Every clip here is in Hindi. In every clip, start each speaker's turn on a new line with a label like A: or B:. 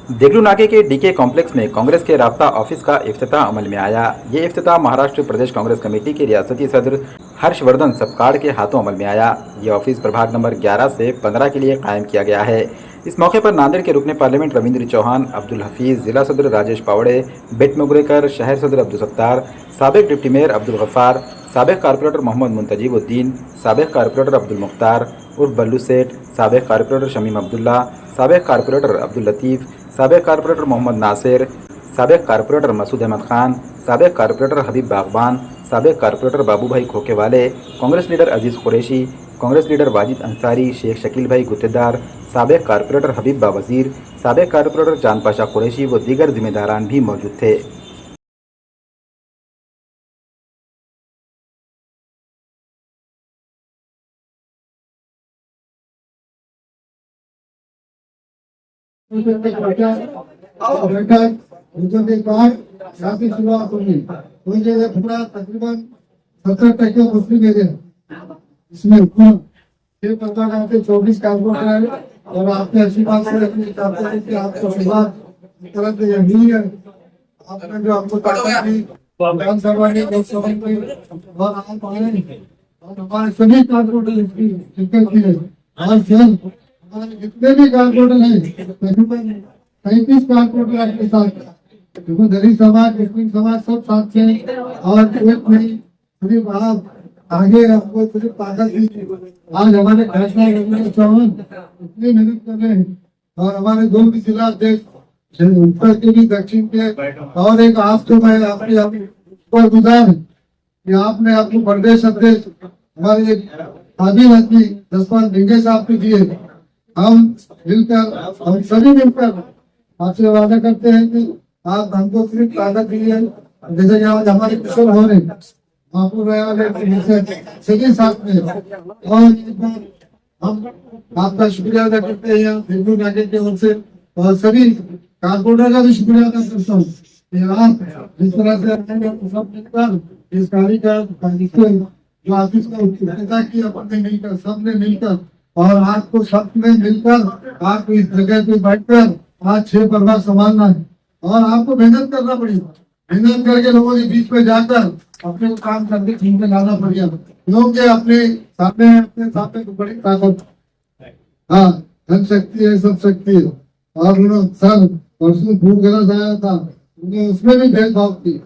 A: देगलू नाके के डीके कॉम्प्लेक्स में कांग्रेस के राब्ता ऑफिस का इफ्तिताह अमल में आया। ये इफ्तिताह महाराष्ट्र प्रदेश कांग्रेस कमेटी के रियासती सदर हर्षवर्धन सपकाड़ के हाथों अमल में आया। ये ऑफिस प्रभाग नंबर 11 से 15 के लिए कायम किया गया है। इस मौके पर नांदेड़ के रुकने पार्लियामेंट रविंद्र चौहान, अब्दुल हफीज, जिला सदर राजेश पावड़े, बेट मुगरेकर, शहर सदर अब्दुल सत्तार, साबिक डिप्टी मेयर अब्दुल गफ्फार, साबिक कारपोरेटर मोहम्मद मुंतजीबुद्दीन, साबिक कारपोरेटर अब्दुल मुख्तार उर्फ बल्लू सेठ, साबिक कारपोरेटर शमीम अब्दुल्ला, साबिक कारपोरेटर अब्दुल लतीफ़, साबिक कारपोरेटर मोहम्मद नासिर, साबिक कारपोरेटर मसूद अहमद खान, साबिक कारपोरेटर हबीब बागबान, साबिक कारपोरेटर बाबू भाई खोकेवाले, कांग्रेस लीडर अजीज़ कुरैशी, कांग्रेस लीडर वाजिद अंसारी, शेख शकील भाई गुत्तेदार, साबिक कारपोरेटर हबीब बावजीर, साबिक कारपोरेटर चांद पाशा कुरैशी व दीगर जिम्मेदारान भी मौजूद थे।
B: के बाद यहाँ की शुरुआत होगी। कोई जगह पूरा तकरीबन 70% मुस्लिम एरिया, इसमें 24 कारपोरेटर है और आपने अच्छी बात से रखी कि आपको शुरुआत तरह से यही है। आपने जो हमको ताकत दी विधानसभा ने, लोकसभा में और आप आए और हमारे सभी कारपोरेटर इसकी शिरकत की है। आज जल्द हमारे जितने भी कारपोरेटर हैं तकरीबन 35 कारपोरेटर आपके साथ, देखो दलित समाज, मुस्लिम समाज सब साथ थे और एक नहीं सिर्फ आप आगे आपको सिर्फ ताकत दी। आज हमारे फैसला रविंद्र चौहान इतनी मेहनत कर रहे हैं और हमारे दो भी जिला अध्यक्ष उत्तर के भी दक्षिण के, और एक आपको मैं आपके पर गुजार कि आपने अपने प्रदेश अध्यक्ष हमारे एक आदिल आदमी जसपाल भिंगे साहब को दिए। हम मिलकर, हम सभी मिलकर आपसे वादा करते हैं कि आप हमको सिर्फ ताकत दी है, जैसे कि आज हमारे किशोर हो रहे सभी साथ में, और एक बार हम आपका शुक्रिया अदा करते हैं दिल्ली नाके की ओर से, और सभी कारपोरेटर का भी शुक्रिया अदा करता हूँ कि आप जिस तरह से सब मिलकर इस कार्य का जो ऑफिस का उद्घाटन किया अपने मिलकर, सबने मिलकर, और आपको सब में मिलकर आपको इस जगह पे बैठकर आज 6 परिवार संभालना है और आपको मेहनत करना पड़ेगा। मेहनत करके लोगों के बीच में जाकर अपने को काम करके ठीक में लाना पड़ेगा, क्योंकि अपने सामने तो बड़ी ताकत, हाँ धन शक्ति है, सब शक्ति है। और उन्होंने सर परसों भूख गलत आया था, उन्हें उसमें भी भेदभाव किया।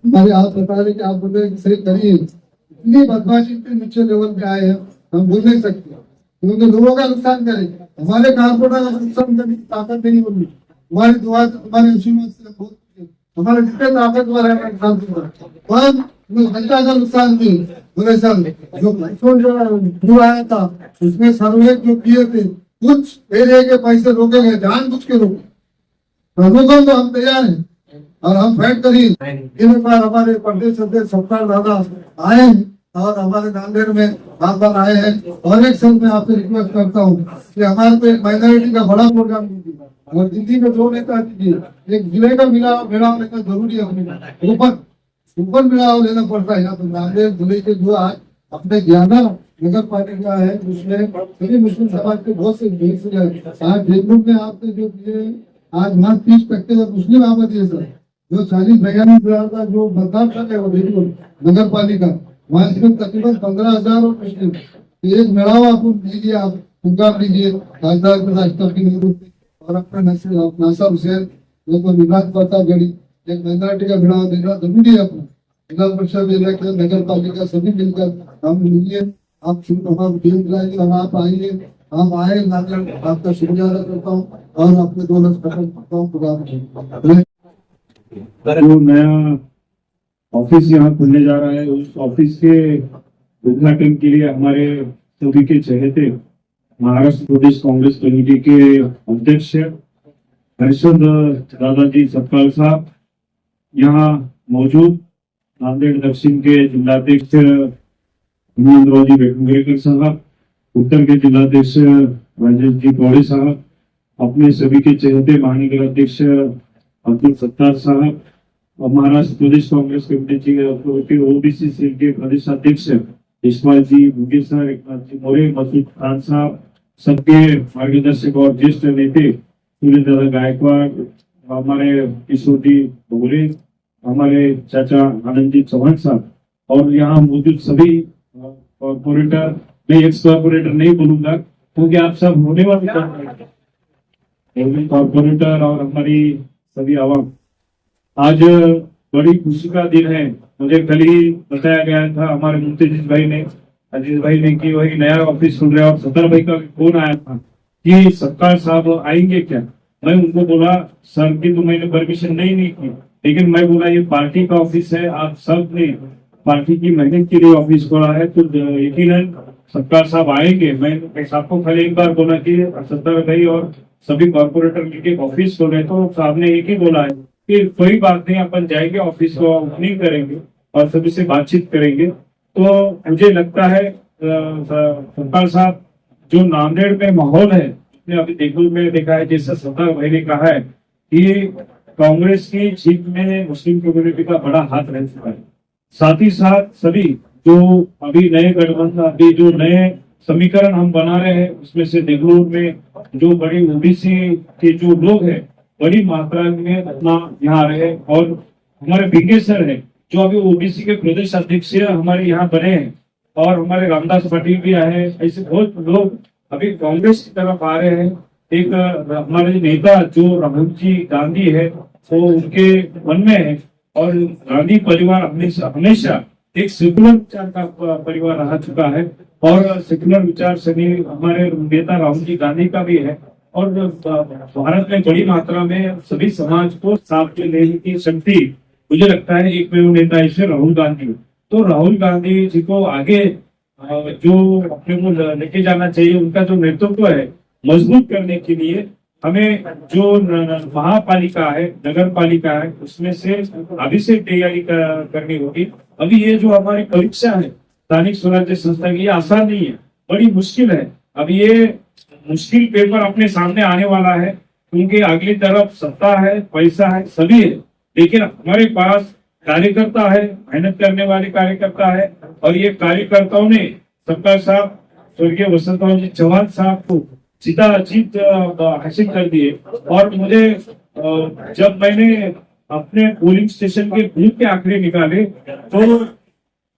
B: हमारे आप बता रहे कि आप बोले सही करिए, इतनी बदमाशी के नीचे लेवल पे आए हैं, हम बोल नहीं सकते क्योंकि लोगों का नुकसान करेंगे। हमारे कारपोरेटर का नुकसान करने की ताकत नहीं होगी। हमारी दुआ से, हमारे आशीर्वाद से बहुत हमारे जितने ताकतवर है घंटा का नुकसान की बोले सर जो आया था उसमें सर्वे जो किए थे कुछ एरिया के पैसे रोके गए, जानबूझ के रोके, प्रमुखों तो हम तैयार हैं और हम फाइट करिए। इन बार हमारे प्रदेश अध्यक्ष सत्तार दादा आए और हमारे नांदेड़ में बार आए हैं, और एक साल में आपसे रिक्वेस्ट करता हूँ कि हमारे को एक माइनॉरिटी का बड़ा प्रोग्राम दीजिए और दिल्ली में 2 नेता दीजिए, एक जिले का मिलाव लेना जरूरी है। ऊपर मिलाव लेना पड़ता है। यहाँ तो नांदेड़ जिले के जो आज अपने ज्ञाना नगर पालिका है उसमें सभी मुस्लिम समाज के बहुत से आज देवरूप में आपने जो किए, आज वहाँ 30% मुस्लिम आबादी है सर, जो 40-42 का जो मतदान कर रहे वो नगर पालिका, वहाँ इसमें तकरीबन 15,000 और मुस्लिम। एक मेड़ाव आपको दीजिए, आप प्रोग्राम लीजिए और अपना नासर हुसैन निवास पता गढ़ी एक माइनॉरिटी का मेड़ाव देना जरूरी है। अपना जिला परिषद इलेक्शन, नगर पालिका सभी मिलकर हम मिलिए, आप हम टीम लाइए और आप आइए, हम आए आपका शुक्रिया अदा करता हूँ और अपने 2 लक्ष्य करता हूँ।
C: जो नया ऑफिस यहाँ खुलने जा रहा है उस ऑफिस के उद्घाटन के लिए हमारे सभी के चहेते महाराष्ट्र प्रदेश कांग्रेस कमेटी के अध्यक्ष हर्षद दादाजी सपकाल साहब यहाँ मौजूद, नांदेड़ दक्षिण के जिलाध्यक्ष हिमेंद्रजी बेटमुगरेकर साहब, उत्तर के जिलाध्यक्ष राजेश जी पौड़े साहब, अपने सभी के चहेते महानगर अध्यक्ष अब्दुल सत्तार साहब और महाराष्ट्र प्रदेश कांग्रेस कमेटी के ओबीसी सेल के प्रदेश अध्यक्ष इस्माइल जी भूगे सर, एकनाथ जी मोरे, मसूद खान साहब, सबके मार्गदर्शक और ज्येष्ठ नेते सूर्यदादा गायकवाड़, हमारे किशोरी भोगले, हमारे चाचा आनंदजी चौहान साहब और यहाँ मौजूद सभी कॉर्पोरेटर, मैं एक्स कॉर्पोरेटर नहीं बोलूंगा क्योंकि आप सब होने वाले कॉर्पोरेटर और हमारी सभी आवाम, आज बड़ी खुशी का दिन है। मुझे कल ही बताया गया था हमारे मुफ्ती अजीज भाई ने कि वही नया ऑफिस खुल रहा है और सत्तर भाई का फोन आया था कि सत्तार साहब आएंगे क्या। मैं उनको बोला सर की तो मैंने परमिशन नहीं की, लेकिन मैं बोला ये पार्टी का ऑफिस है, आप सब ने पार्टी की मेहनत के लिए ऑफिस खोला है तो यकीनन सत्तार साहब आएंगे। मैं सबको कल एक बार बोला कि सत्तार भाई और सभी कॉर्पोरेटर मिलकर ऑफिस खोले तो साहब ने एक ही बोला है कि कोई बात नहीं, अपन जाएंगे ऑफिस को ओपनिंग करेंगे और सभी से बातचीत करेंगे। तो मुझे लगता है सत्तार साहब जो नांदेड़ में माहौल है, अभी देखो में देखा है जैसा सत्तार भाई ने कहा है कि कांग्रेस की जीत में मुस्लिम कम्युनिटी का बड़ा हाथ रह चुका है। साथ ही साथ सभी जो अभी नए गठबंधन, अभी जो नए समीकरण हम बना रहे हैं उसमें से देगलूर में जो बड़ी ओबीसी के जो लोग हैं बड़ी मात्रा में अपना यहाँ रहे और हमारे बिंगे सर है जो अभी ओबीसी के प्रदेश अध्यक्ष हमारे यहाँ बने हैं और हमारे रामदास पाटिल भी आए हैं। ऐसे बहुत लोग अभी कांग्रेस की तरफ आ रहे हैं। एक हमारे नेता जो राहुल जी गांधी है वो उनके मन में है और गांधी परिवार हमेशा एक सेकुलर विचार का परिवार रह चुका है और सेकुलर विचार से हमारे नेता राहुल जी गांधी का भी है और भारत में बड़ी मात्रा में सभी समाज को साथ में लेने की शक्ति मुझे लगता है एक में नेता ऐसे राहुल गांधी। तो राहुल गांधी जी को आगे जो अपने को लेके जाना चाहिए, उनका जो नेतृत्व है मजबूत करने के लिए हमें जो महापालिका है, नगर पालिका है, उसमें से अभी से तैयारी करनी होगी। अभी ये जो हमारी परीक्षा है स्थानिक स्वराज्य संस्था की, ये आसान नहीं है, बड़ी मुश्किल है। अभी ये मुश्किल पेपर अपने सामने आने वाला है क्योंकि अगली तरफ सत्ता है, पैसा है, सभी है, लेकिन हमारे पास कार्यकर्ता है, मेहनत करने वाले कार्यकर्ता है और ये कार्यकर्ताओं ने सत्तार साहब स्वर्गीय वसंतराव जी चौहान साहब को जीत हासिल कर दिए। और मुझे जब मैंने अपने पोलिंग स्टेशन के बूथ के आंकड़े निकाले तो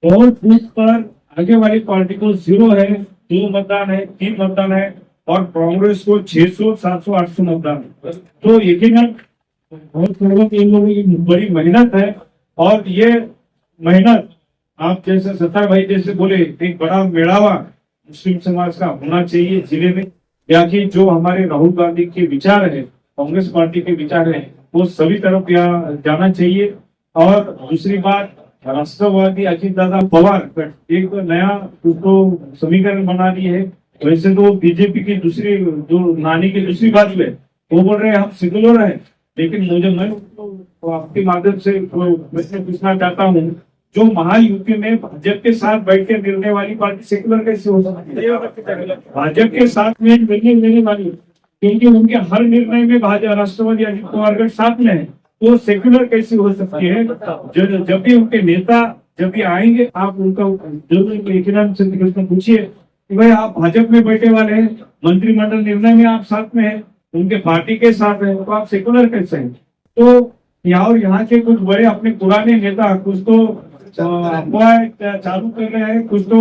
C: बहुत बूथ पर आगे वाली पार्टी को 0 है, 2 मतदान है, 3 मतदान है और कांग्रेस को 600, 700, 800 मतदान है। तो यकीनन बहुत लोगों की इन लोगों की बड़ी मेहनत है और ये मेहनत आप जैसे सत्तार भाई जैसे बोले एक बड़ा मेड़ावा मुस्लिम समाज का होना चाहिए जिले में, या कि जो हमारे राहुल गांधी के विचार है, कांग्रेस पार्टी के विचार है, वो सभी तरफ यहाँ जाना चाहिए। और दूसरी बात, राष्ट्रवादी अजीत दादा पवार एक नया उसको समीकरण बना दी है। वैसे तो बीजेपी की दूसरी जो नानी की दूसरी बाजू है वो बोल रहे हैं हम सेकुलर है, लेकिन मैं आपके माध्यम से प्रश्न पूछना चाहता हूँ, जो महायुति में भाजपा के साथ बैठ के मिलने वाली पार्टी सेकुलर कैसे हो सकती है? भाजपा के साथ में निर्णय लेने वाली, क्योंकि उनके हर निर्णय में भाजपा राष्ट्रवादी अजीत पवार साथ में है, वो सेकुलर कैसे हो सकती है? जब भी उनके नेता जब भी आएंगे आप उनका जरूर यकीनन से पूछिए कि भाई आप भाजपा में बैठे वाले हैं, मंत्रिमंडल निर्णय में आप साथ में है, उनके पार्टी के साथ है, तो आप सेकुलर कैसे हैं? तो यहाँ के कुछ बड़े अपने पुराने नेता कुछ तो अफवाह चालू कर रहे हैं, कुछ तो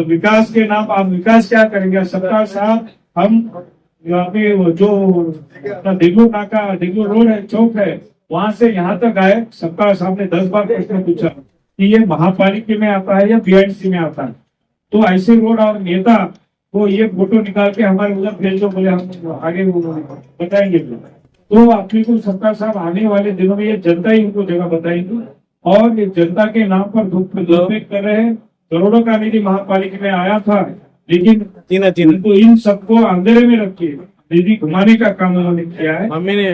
C: विकास के नाम, आप विकास क्या करेंगे? सत्तार साहब हम यहाँ पे जो देगलूर रोड है, चौक है, वहां से यहाँ तक आए, सत्तार साहब ने 10 बार प्रश्न पूछा कि ये महापालिका में आता है या बीआईसी में आता है। तो ऐसे रोड और नेता को ये फोटो निकाल के हमारे उधर भेज दो, बोले हम आगे बताएंगे। तो अपने को सत्तार साहब आने वाले दिनों में ये जनता ही उनको जगह बताएंगे और ये जनता के नाम पर दुरुपयोग कर रहे हैं। करोड़ों का निधि महापालिका में आया था, लेकिन इनको इन सबको अंधेरे में रखिए, निधि घुमाने का काम उन्होंने किया है।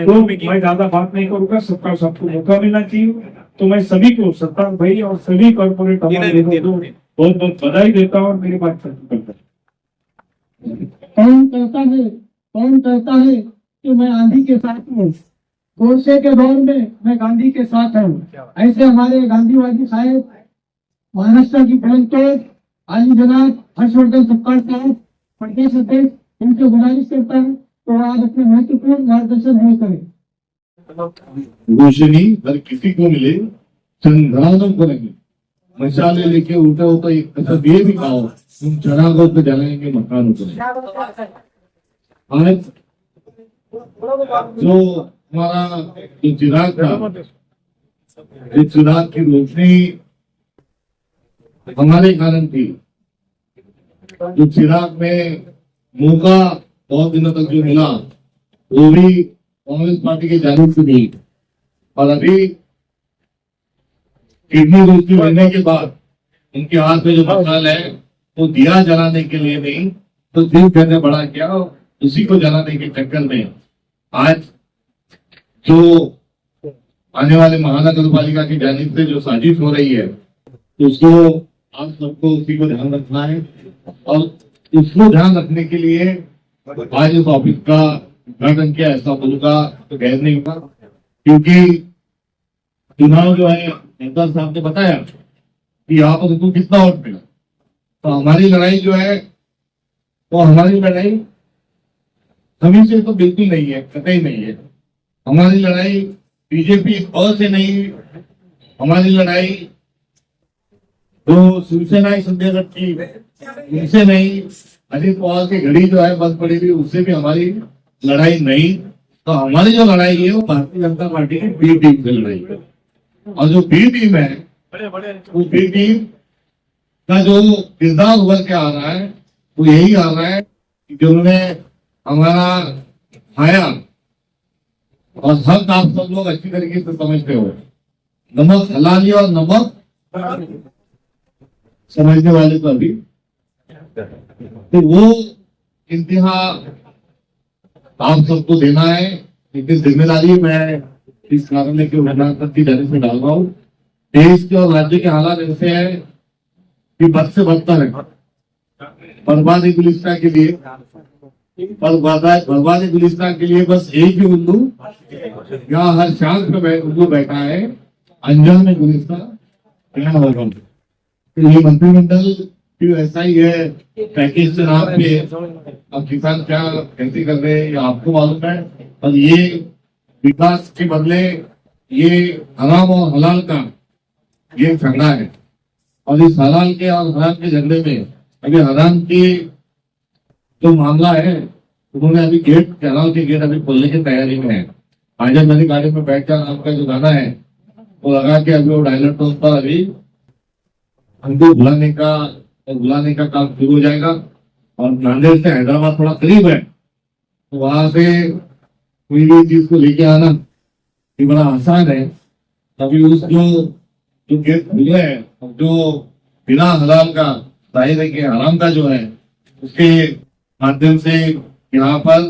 C: तो मैं ज्यादा बात नहीं करूंगा, सत्तार साहब को मौका मिलना चाहिए। तो मैं सभी को, सत्तार भाई और सभी कॉर्पोरेट बहुत बहुत बधाई देता हूँ और मेरी बात खत्म करता हूँ।
B: कौन कहता है कि मैं आंधी के साथ हूँ? गोडसे के दौर में मैं गांधी के साथ हूँ। ऐसे हमारे गांधीवादी साहेब महाराष्ट्र की परंतु आली जनाब हर्षवर्धन सत्तार साहब प्रदेश अध्यक्ष, इनसे गुजारिश करता है तो आप अपने महत्वपूर्ण मार्गदर्शन हमें करें।
D: रोशनी हर किसी को मिले, चंद्रानम करेंगे, मशाले लेके उठा होता एक कसम ये भी खाओ, तुम चरागों पे जलाएंगे मकानों को। आज जो हमारा जो चिराग था, इस चिराग की रोशनी हमारे कारण थी। जो चिराग में मौका बहुत दिनों तक जो मिला वो भी कांग्रेस पार्टी की जानिब से नहीं, और अभी किडनी रोशनी मिलने के बाद उनके हाथ में जो मसाल है वो दिया जलाने के लिए नहीं, तो दिल कहने बड़ा क्या उसी को जलाने के चक्कर में आज जो आने वाले महानगर पालिका की जानिब से जो साजिश हो रही है उसको आप सबको उसी को ध्यान रखना है, और उसको ध्यान रखने के लिए आज इस ऑफिस का उद्घाटन किया। ऐसा बोलूंगा तो गैर नहीं होगा, क्योंकि चुनाव जो है नेता साहब ने बताया कि यहाँ पर उनको कितना वोट मिला, तो हमारी लड़ाई जो है वो हमारी लड़ाई सभी से तो बिल्कुल नहीं है, कतई नहीं है। हमारी लड़ाई बीजेपी से नहीं, हमारी लड़ाई जो शिवसेना संजय दत्त की उनसे नहीं, अजित पवार की घड़ी जो है बंद पड़ी हुई उससे भी हमारी लड़ाई नहीं। तो हमारी जो लड़ाई है वो भारतीय जनता पार्टी की बी टीम से लड़ाई है, और जो बी टीम है वो बी टीम का जो किरदार उभर के आ रहा है वो यही आ रहा है कि जिन्होंने हमारा खाया, और हक आप सब लोग अच्छी तरीके से समझते हो, नमक हलाली और नमक समझने वाले तो अभी, तो वो इंतहा आप सबको देना है। लेकिन जिम्मेदारी मैं इस कार्यालय के उद्घाटन की जाने से डाल रहा हूँ। देश के और राज्य के हालात ऐसे हैं कि बद से बदतर है। बर्बादी गुलिस्तान के लिए बर्बादी गुलिस्तान के लिए बस एक ही उल्लू यहाँ हर शाम पे उल्लू बैठा है, अंजाम में गुलिस्तान क्या होगा। तो ये मंत्रिमंडल भी ऐसा ही है, पैकेज के नाम पे अब किसान क्या कैसे कर रहे हैं आपको मालूम है, और ये विकास के बदले ये हराम और हलाल का ये झगड़ा है। और इस हलाल के और हराम के झगड़े में अभी हराम की जो मामला है उन्होंने अभी गेट कैनाल के गेट अभी खोलने की तैयारी में है। आज मेरी गाड़ी में बैठकर नाम का जो गाना है वो लगा के अभी वो डायलर टोन पर अभी हमको बुलाने का काम शुरू हो जाएगा। और नांदेड़ से हैदराबाद थोड़ा करीब है, तो वहां से कोई भी चीज को लेके आना ये बड़ा आसान है। अभी उस जो गेट खुले हैं, जो बिना हलाल का जाहिर है कि हराम का जो है उसके माध्यम से यहाँ पर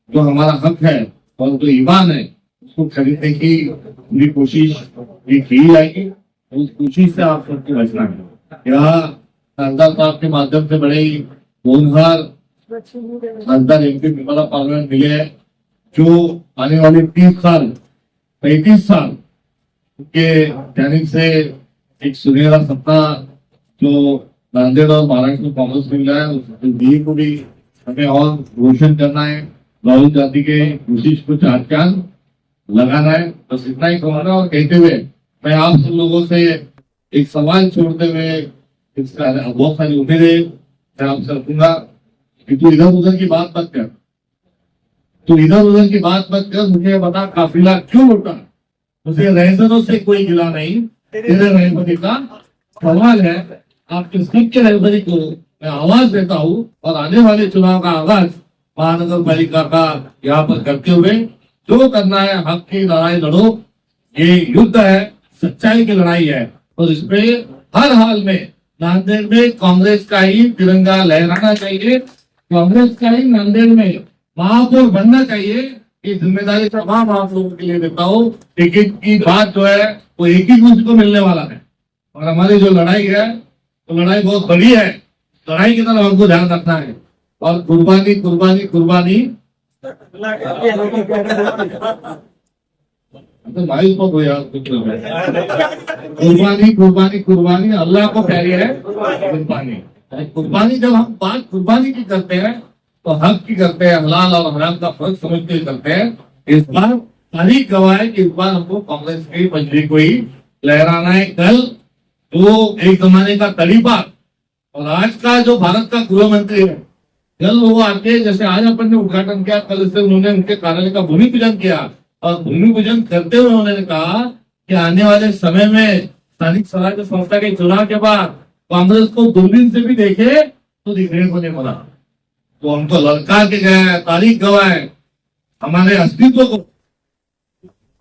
D: जो हमारा हक है और जो ईमान है उसको खरीदने की पूरी कोशिश ये की जाएगी। उस कोशिश से आप सबको बचना है। यहाँ सरदार साहब के माध्यम से बड़े ही होनहार सरदार एमपी मेंबर ऑफ पार्लियामेंट मिले हैं, जो आने वाले 35 साल के जानिब से एक सुनहरा सपना जो नांदेड़ और महाराष्ट्र में कांग्रेस मिल रहा है उस दिल्ली को भी हमें और रोशन करना है। राहुल गांधी के कोशिश को चार चांद लगाना है। बस इतना ही कहूंगा, और कहते हुए मैं आप सब लोगों से एक सवाल छोड़ते हुए इसका बहुत सारी उम्मीदें मैं आपसे रखूंगा कि तू इधर उधर की बात मत कर, मुझे बता काफिला क्यों उठा। मुझे रहजनों से कोई गिला नहीं, तेरे रहबरी का सवाल है। आपके सबके रहबरी को मैं आवाज देता हूँ, और आने वाले चुनाव का आगाज महानगर पालिका का यहाँ पर करते हुए जो करना है हक की लड़ाई लड़ो। ये युद्ध है, सच्चाई की लड़ाई है, और इसमें हर हाल में नांदेड़ में कांग्रेस का ही तिरंगा लहराना चाहिए, कांग्रेस का ही नांदेड़ में महापौर बनना चाहिए। ये जिम्मेदारी तमाम आप लोगों के लिए देता हूँ। एक एक की बात जो है वो एक ही मुझको मिलने वाला है, और हमारी जो लड़ाई है तो लड़ाई बहुत बड़ी है। लड़ाई की तरफ हमको ध्यान रखना है, और कुर्बानी कुर्बानी कुर्बानी तो भाई को हो यार कुर्बानी कुर्बानी कुर्बानी अल्लाह को प्यारी है कुर्बानी। कुर्बानी जब हम बात कुर्बानी की करते हैं तो हक की करते हैं, हलाल और हराम का फर्क समझते हुए करते हैं। इस बार तारीख गवाह है कि इस बार हमको कांग्रेस की मंजरी को ही लहराना है। कल जो एक जमाने का तरीबा और आज का जो भारत का गृह मंत्री है, कल वो आके जैसे आज अपन ने उद्घाटन किया, कल से उन्होंने उनके कार्यालय का भूमि पूजन किया और भूमि पूजन करते हुए उन्होंने कहा कि आने वाले समय में स्थानिक स्वराज्य संस्था के चुनाव के बाद कांग्रेस को दूरबीन से भी देखे तो दिखने को नहीं मिला। तो हमको ललकार के गए, तारीख गवाह है हमारे अस्तित्व को,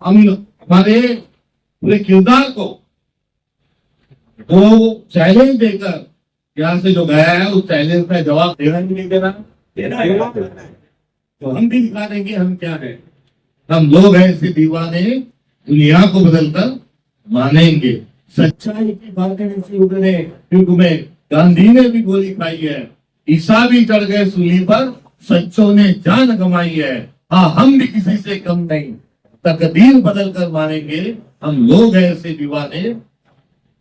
D: हम हमारे पूरे किरदार को वो चैलेंज देकर यहाँ से जो गया है उस चैलेंज का जवाब देना ही नहीं देना, तो हम भी दिखा देंगे हम क्या है। हम लोग हैं ऐसे दीवाने, दुनिया को बदलकर मानेंगे। सच्चाई की बातें युग में गांधी ने भी गोली खाई है, ईसा भी चढ़ गए सूली पर, सच्चों ने जान गंवाई है। हाँ, हम भी किसी से कम नहीं, तकदीर बदल कर मानेंगे। हम लोग हैं ऐसे दीवाने,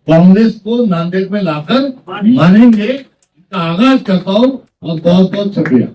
D: कांग्रेस को नांदेड़ में लाकर मानेंगे। इसका आगाज करता हूँ और बहुत बहुत शुक्रिया।